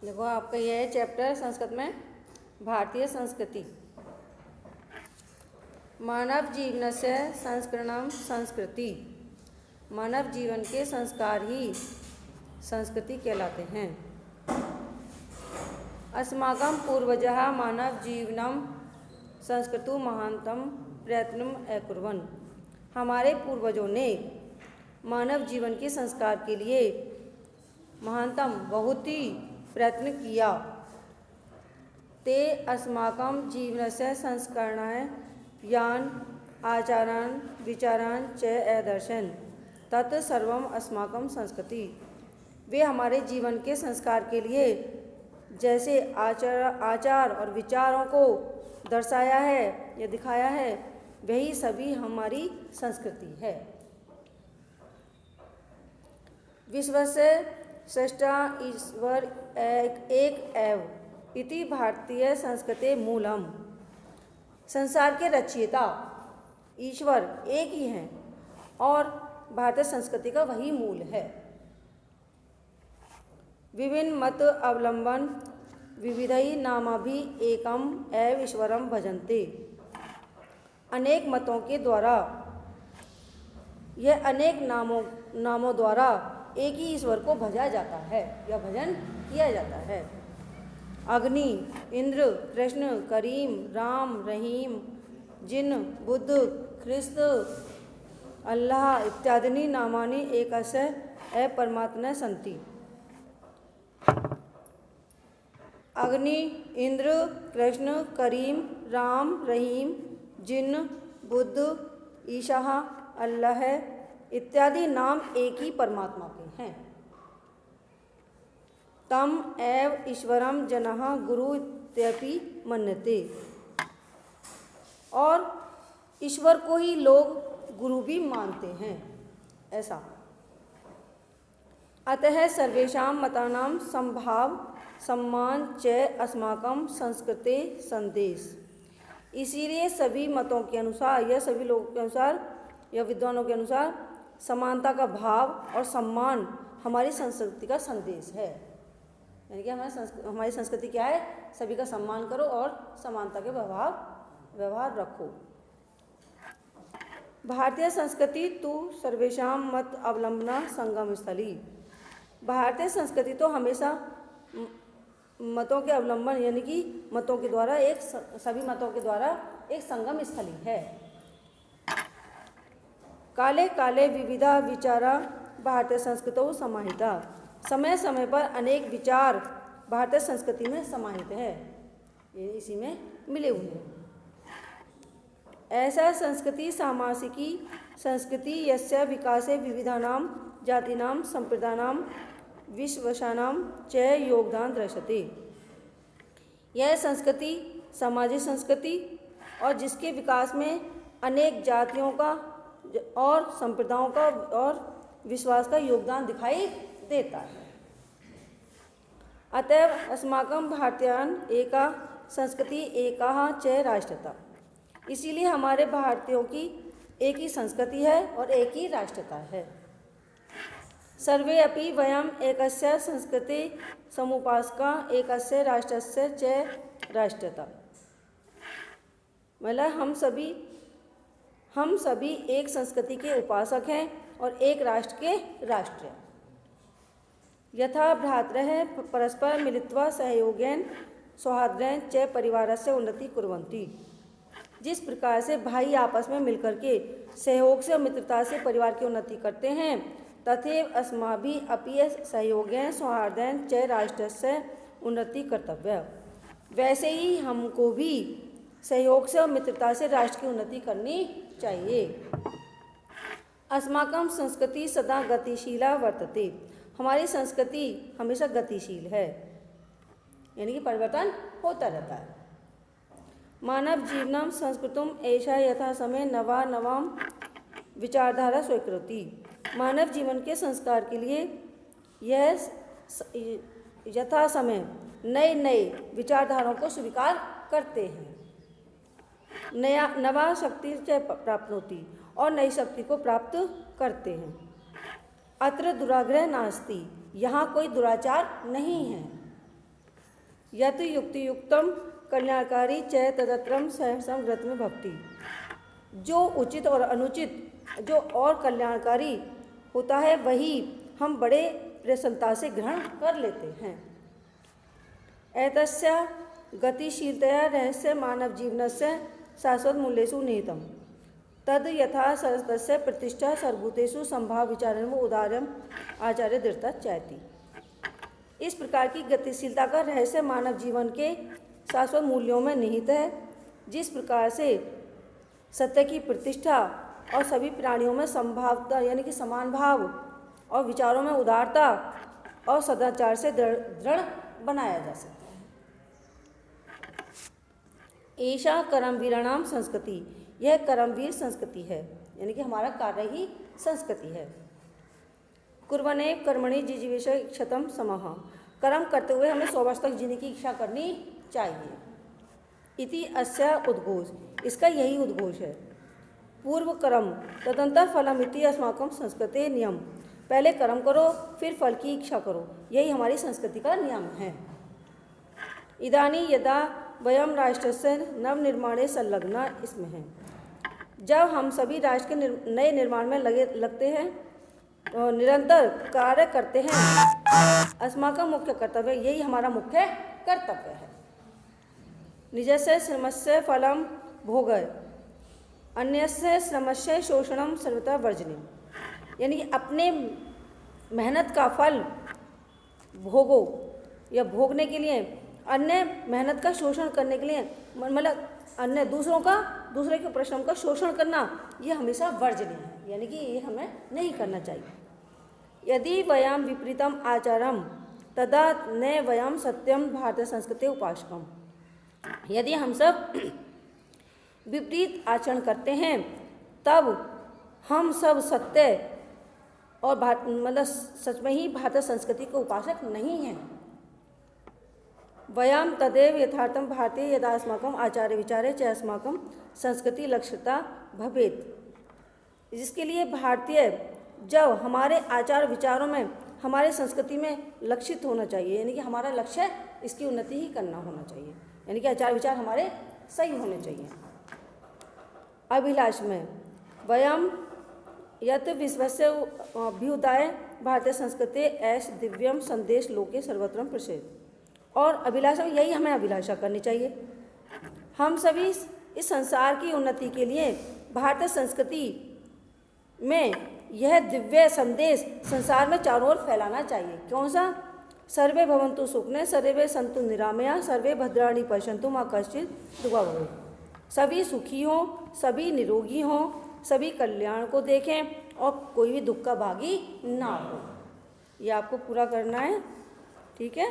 देखो आपका यह है चैप्टर संस्कृत में भारतीय संस्कृति। मानव जीवनस्य संस्करणं संस्कृति। मानव जीवन के संस्कार ही संस्कृति कहलाते हैं। अस्माकं पूर्वजः मानव जीवनं संस्कृतु महानतम प्रयत्नम अकुर्वन्। हमारे पूर्वजों ने मानव जीवन के संस्कार के लिए महानतम बहुत ही प्रयत्न किया। ते अस्माकं जीवनस्य संस्करणाय यान आचारान् विचारान् च आदर्शन् तत् सर्वम् अस्माकं संस्कृति। वे हमारे जीवन के संस्कार के लिए जैसे आचार और विचारों को दर्शाया है या दिखाया है, वही सभी हमारी संस्कृति है। विश्वस्य स्रष्टा ईश्वर एक एव इति भारतीय संस्कृते मूलम। संसार के रचयिता ईश्वर एक ही हैं और भारतीय संस्कृति का वही मूल है। विभिन्न मत अवलंबन विविधई नामाभि एकम एव ईश्वरम भजन्ते। अनेक मतों के द्वारा यह अनेक नामों द्वारा एक ही ईश्वर को भजा जाता है या भजन किया जाता है। अग्नि, इंद्र, कृष्ण, करीम, राम, रहीम, जिन, बुद्ध, ख्रिस्त, अल्लाह इत्यादीनि नामानि एकस्य परमात्मने सन्ति। अग्नि, इंद्र, कृष्ण, करीम, राम, रहीम, जिन, बुद्ध, ईशा, अल्लाह इत्यादि नाम एक ही परमात्मा के हैं। तम एव ईश्वरम जनः गुरु इत्यपि मन्यते। और ईश्वर को ही लोग गुरु भी मानते हैं, ऐसा। अतः सर्वेषां मतानां संभाव सम्मान च अस्माकं संस्कृते संदेश। इसीलिए सभी मतों के अनुसार या सभी लोगों के अनुसार या विद्वानों के अनुसार समानता का भाव और सम्मान हमारी संस्कृति का संदेश है। यानी कि हमारी संस्कृति क्या है? सभी का सम्मान करो और समानता के व्यवहार रखो। भारतीय संस्कृति तो सर्वेषां मत अवलंबना संगम स्थली। भारतीय संस्कृति तो हमेशा मतों के अवलंबन यानी कि मतों के द्वारा सभी मतों के द्वारा एक संगम स्थली है। काले काले विविधा विचारा भारतीय संस्कृतौ समाहिता। समय समय पर अनेक विचार भारतीय संस्कृति में समाहित है, ये इसी में मिले हुए हैं। ऐसा संस्कृति सामासिकी संस्कृति यस्य विकासे विविधानां जातीनां संप्रदानां विश्वासानां च योगदान दृश्यते। यह संस्कृति सामाजिक संस्कृति और जिसके विकास में अनेक जातियों का और संप्रदायों का और विश्वास का योगदान दिखाई देता है। अतएव अस्माकं भारतीयान एका संस्कृति एका च राष्ट्रता। इसीलिए हमारे भारतीयों की एक ही संस्कृति है और एक ही राष्ट्रता है। सर्वे अपि वयम एकस्य संस्कृति समुपासका एकस्य राष्ट्रस्य च राष्ट्रता। मतलब हम सभी एक संस्कृति के उपासक हैं और एक राष्ट्र के राष्ट्र। यथा भ्रातरः परस्पर मिलित्वा सहयोगेन सौहार्देन च परिवारस्य उन्नति कुर्वन्ति। जिस प्रकार से भाई आपस में मिलकर के सहयोग से और मित्रता से परिवार की उन्नति करते हैं, तथैव अस्माभिः अपि सहयोगेन सौहार्देन च राष्ट्रस्य उन्नति कर्तव्य। वैसे ही हमको भी सहयोग से और मित्रता से राष्ट्र की उन्नति करनी चाहिए। अस्माकं संस्कृति सदा गतिशीला वर्तते। हमारी संस्कृति हमेशा गतिशील है, यानी कि परिवर्तन होता रहता है। मानव जीवनम संस्कृतम ऐसा यथा समय नवा नवाम विचारधारा स्वीकृति। मानव जीवन के संस्कार के लिए यह यथा समय नए नए विचारधाराओं को स्वीकार करते हैं। नवा शक्ति से प्राप्त होती और नई शक्ति को प्राप्त करते हैं। अत्र दुराग्रह नास्ति। यहाँ कोई दुराचार नहीं है। यत युक्तियुक्तम कल्याणकारी च तदत्रम सहसम व्रतम भक्ति। जो उचित और अनुचित, जो और कल्याणकारी होता है वही हम बड़े प्रसन्नता से ग्रहण कर लेते हैं। एतस्य गतिशीलतया रहस्य मानव जीवनस्य शाश्वत मूल्येषु निहितम् तद यथा सरस्तस्य प्रतिष्ठा सर्वभूतेषु संभाव विचारणम उदारम आचार्य दृढ़ता चाहती। इस प्रकार की गतिशीलता का रहस्य मानव जीवन के शाश्वत मूल्यों में निहित है। जिस प्रकार से सत्य की प्रतिष्ठा और सभी प्राणियों में संभावता यानी कि समान भाव और विचारों में उदारता और सदाचार से दृढ़ बनाया जा सकता है। ऐसा कर्मवीराणाम संस्कृति, यह कर्मवीर संस्कृति है, यानी कि हमारा कार्य ही संस्कृति है। कुर्वने कर्मणि जिजीविष क्षतम समः, कर्म करते हुए हमें 100 वर्ष तक जीने की इच्छा करनी चाहिए। इति अस्य उद्घोष, इसका यही उद्घोष है। पूर्व कर्म तदंतर फलम इति अस्माकं संस्कृते नियम, पहले कर्म करो फिर फल की इच्छा करो, यही हमारी संस्कृति का नियम है। इदानीं यदा वयम राष्ट्रस्य नवनिर्माणे संलग्ना, इसमें है जब हम सभी राष्ट्र के नए निर्माण में लगते हैं, निरंतर कार्य करते हैं, अस्माकं मुख्य कर्तव्य, यही हमारा मुख्य कर्तव्य है। निजस्य श्रमस्य फलम भोग, अन्यस्य श्रमस्य शोषणम सर्वथा वर्जनीय, यानी कि अपने मेहनत का फल भोगो या भोगने के लिए अन्य मेहनत का शोषण करने के लिए, मतलब अन्य दूसरे के परिश्रम का शोषण करना, ये हमेशा वर्जनीय है, यानी कि ये हमें नहीं करना चाहिए। यदि वयम विपरीतम आचारम तदा न वयम सत्यम भारतीय संस्कृति उपासकम, यदि हम सब विपरीत आचरण करते हैं तब हम सब सत्य और मतलब सच में ही भारतीय संस्कृति के उपासक नहीं हैं। वयम तदेव यथार्थम भारतीय यदा अस्माकं आचार्य विचारे च अस्माकं संस्कृति लक्ष्यता भवेत्, जिसके लिए भारतीय जब हमारे आचार विचारों में, हमारे संस्कृति में लक्षित होना चाहिए, यानी कि हमारा लक्ष्य इसकी उन्नति ही करना होना चाहिए, यानी कि आचार विचार हमारे सही होने चाहिए। अभिलाष में वयम यत विश्वस्य अभ्युदय भारतीय संस्कृति ऐश दिव्यम संदेश लोके सर्वत्र प्रसिद्ध, और अभिलाषा यही हमें अभिलाषा करनी चाहिए। हम सभी इस संसार की उन्नति के लिए भारतीय संस्कृति में यह दिव्य संदेश संसार में चारों ओर फैलाना चाहिए। कौन सा? सर्वे भवन्तु सुखिनः, सर्वे सन्तु निरामया, सर्वे भद्राणि पश्यन्तु मा कश्चित् दुःखं भवेत्। सभी सुखी हों, सभी निरोगी हों, सभी कल्याण को देखें और कोई भी दुख का भागी ना हो। ये आपको पूरा करना है, ठीक है।